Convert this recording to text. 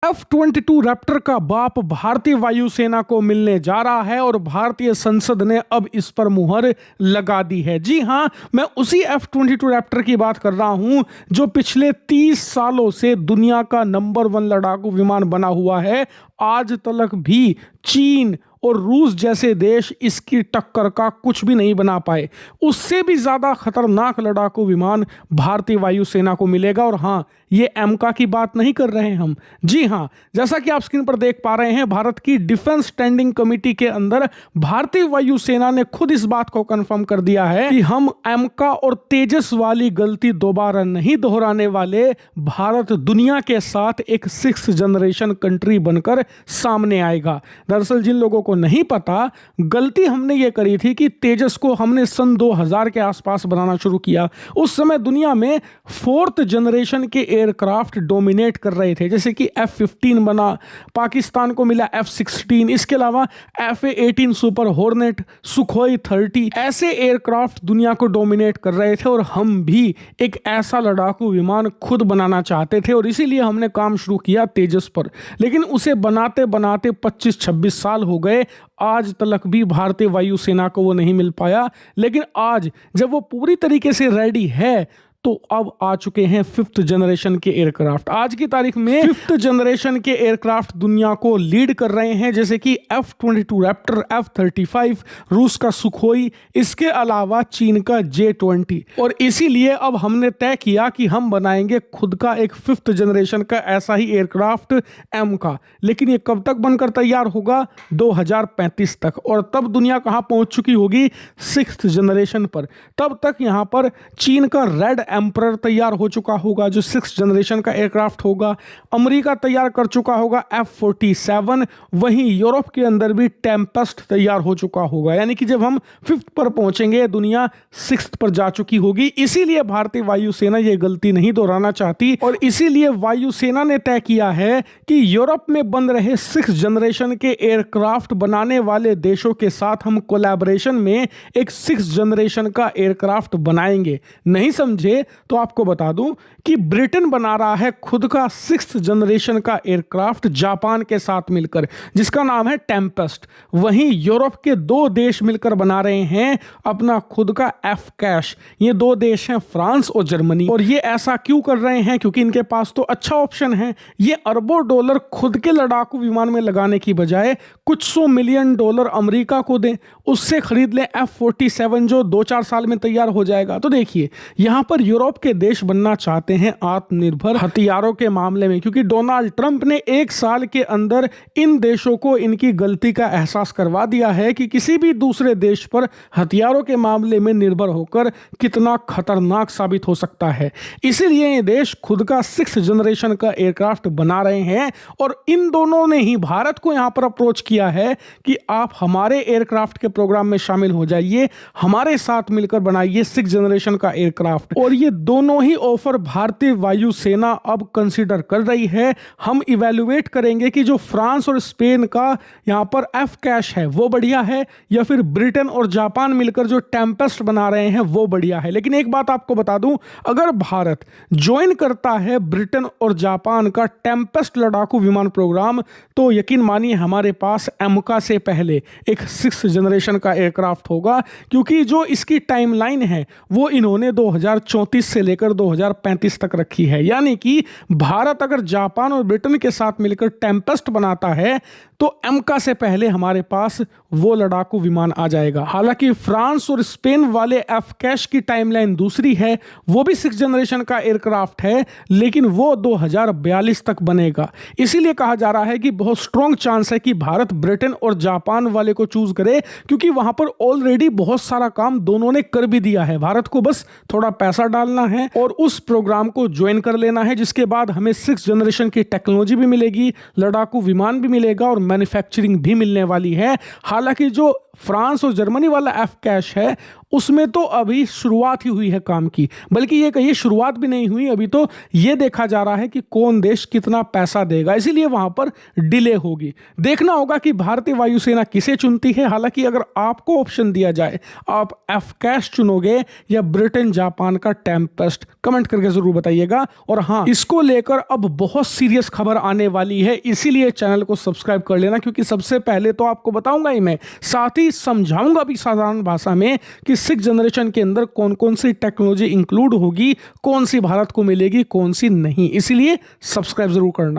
F-22 Raptor का बाप भारतीय वायुसेना को मिलने जा रहा है और भारतीय संसद ने अब इस पर मुहर लगा दी है। जी हां, मैं उसी F-22 रैप्टर की बात कर रहा हूं जो पिछले 30 सालों से दुनिया का नंबर 1 लड़ाकू विमान बना हुआ है। आज तक भी चीन और रूस जैसे देश इसकी टक्कर का कुछ भी नहीं बना पाए। उससे भी ज्यादा खतरनाक लड़ाकू विमान भारतीय वायुसेना को मिलेगा। और हाँ, ये एमका की बात नहीं कर रहे हैं हम। जी हाँ, जैसा कि आप स्क्रीन पर देख पा रहे हैं, भारत की डिफेंस स्टैंडिंग कमेटी के अंदर भारतीय वायुसेना ने खुद इस बात को कंफर्म कर दिया है कि हम एमका और तेजस वाली गलती दोबारा नहीं दोहराने वाले। भारत दुनिया के साथ एक 6th जनरेशन कंट्री बनकर सामने आएगा। दरअसल जिन लोगों को नहीं पता, गलती हमने ये करी थी कि तेजस को हमने सन 2000 के आसपास बनाना शुरू किया। उस समय दुनिया में 4th जनरेशन के एयरक्राफ्ट डोमिनेट कर रहे थे, जैसे कि F-15 बना, पाकिस्तान को मिला F-16, इसके अलावा F-18 सुपर हॉर्नेट, सुखोई 30, ऐसे एयरक्राफ्ट दुनिया को डोमिनेट कर रहे थे। और हम भी एक ऐसा लड़ाकू विमान खुद बनाना चाहते थे और इसीलिए हमने काम शुरू किया तेजस पर। लेकिन उसे बनाते बनाते 25-26 साल हो गए, आज तक भी भारतीय वायुसेना को वो नहीं मिल पाया। लेकिन आज जब वो पूरी तरीके से रेडी है तो अब आ चुके हैं 5th जनरेशन के एयरक्राफ्ट। आज की तारीख में 5th जनरेशन के एयरक्राफ्ट दुनिया को लीड कर रहे हैं, जैसे कि F-22 रैप्टर, F-35, रूस का सुखोई, इसके अलावा चीन का J-20। और इसीलिए अब हमने तय किया कि हम बनाएंगे खुद का एक 5th जनरेशन का ऐसा ही एयरक्राफ्ट एम का। लेकिन ये कब तक बनकर तैयार होगा? 2035 तक। और तब दुनिया कहां पहुंच चुकी होगी? 6th जनरेशन पर। तब तक यहां पर चीन का रेड एम्परर तैयार हो चुका होगा, जो 6th जनरेशन का एयरक्राफ्ट होगा। अमेरिका तैयार कर चुका होगा F-47। वहीं यूरोप के अंदर भी टेम्पेस्ट तैयार हो चुका होगा। यानी कि जब हम 5th पर पहुंचेंगे, दुनिया 6th पर जा चुकी होगी। इसीलिए भारतीय वायुसेना ये गलती नहीं दोहराना चाहती और इसीलिए वायुसेना ने तय किया है कि यूरोप में बन रहे 6th जनरेशन के एयरक्राफ्ट बनाने वाले देशों के साथ हम कोलैबोरेशन में एक 6th जनरेशन का एयरक्राफ्ट बनाएंगे। नहीं समझे तो आपको बता दूं कि ब्रिटेन बना रहा है खुद का 6th जनरेशन का एयरक्राफ्ट जापान के साथ मिलकर, जिसका नाम है टेम्पेस्ट। वहीं यूरोप के 2 देश मिलकर बना रहे हैं अपना खुद का एफ-कैश। ये 2 देश हैं फ्रांस और जर्मनी। और ये ऐसा क्यों कर रहे हैं? क्योंकि इनके पास तो अच्छा ऑप्शन है। ये अरबों डॉलर खुद के लड़ाकू विमान में लगाने की बजाय कुछ $100 मिलियन अमेरिका को दें, उससे खरीद लें F-47 जो 2-4 साल में तैयार हो जाएगा। तो देखिए, यहां पर यूरोप के देश बनना चाहते हैं आत्मनिर्भर हथियारों के मामले में, क्योंकि डोनाल्ड ट्रंप ने 1 साल के अंदर इन देशों को इनकी गलती का एहसास करवा दिया है कि किसी भी दूसरे देश पर हथियारों के मामले में निर्भर होकर कितना खतरनाक साबित हो सकता है। इसीलिए ये देश खुद का 6th जनरेशन का एयरक्राफ्ट बना रहे हैं और इन दोनों ने ही भारत को यहां पर अप्रोच किया है कि आप हमारे एयरक्राफ्ट के प्रोग्राम में शामिल हो जाइए, हमारे साथ मिलकर बनाइए 6th जनरेशन का एयरक्राफ्ट। और ये दोनों ही ऑफर भारतीय वायुसेना अब कंसीडर कर रही है। हम इवैल्यूएट करेंगे कि जो फ्रांस और स्पेन का यहां पर एफ-कैश है वो बढ़िया है, या फिर ब्रिटेन और जापान मिलकर जो टेम्पेस्ट बना रहे हैं वो बढ़िया है। लेकिन एक बात आपको बता दूं, अगर भारत ज्वाइन करता है ब्रिटेन और जापान का टेम्पेस्ट लड़ाकू विमान प्रोग्राम, तो यकीन मानिए हमारे पास एमका से पहले एक 6th जनरेशन का एयरक्राफ्ट होगा। क्योंकि जो इसकी टाइमलाइन है वो इन्होंने 2034 से लेकर 2035 तक रखी है। यानी कि भारत अगर जापान और ब्रिटेन के साथ मिलकर टेम्पेस्ट बनाता है तो एमका से पहले हमारे पास वो लड़ाकू विमान आ जाएगा। हालांकि फ्रांस और स्पेन वाले एफ-कैश की टाइमलाइन दूसरी है, वो भी 6th जनरेशन का एयरक्राफ्ट है, लेकिन वो 2042 तक बनेगा। इसीलिए कहा जा रहा है कि बहुत स्ट्रॉन्ग चांस है कि भारत ब्रिटेन और जापान वाले को चूज करे, क्योंकि वहां पर ऑलरेडी बहुत सारा काम दोनों ने कर भी दिया है। भारत को बस थोड़ा पैसा डालना है और उस प्रोग्राम को ज्वाइन कर लेना है, जिसके बाद हमें 6th जनरेशन की टेक्नोलॉजी भी मिलेगी, लड़ाकू विमान भी मिलेगा और मैन्युफैक्चरिंग भी मिलने वाली है। हालांकि जो फ्रांस और जर्मनी वाला एफ-कैश है उसमें तो अभी शुरुआत ही हुई है काम की, बल्कि ये कहिए शुरुआत भी नहीं हुई, अभी तो ये देखा जा रहा है कि कौन देश कितना पैसा देगा, इसीलिए वहां पर डिले होगी। देखना होगा कि भारतीय वायुसेना किसे चुनती है। हालांकि अगर आपको ऑप्शन दिया जाए, आप एफकैश चुनोगे या ब्रिटेन जापान का टेम्पेस्ट, कमेंट करके जरूर बताइएगा। और हाँ, इसको लेकर अब बहुत सीरियस खबर आने वाली है, इसीलिए चैनल को सब्सक्राइब कर लेना, क्योंकि सबसे पहले तो आपको बताऊंगा ही मैं, साथ ही समझाऊंगा भी साधारण भाषा में कि 6th जनरेशन के अंदर कौन कौन सी टेक्नोलॉजी इंक्लूड होगी, कौन सी भारत को मिलेगी, कौन सी नहीं। इसीलिए सब्सक्राइब जरूर करना।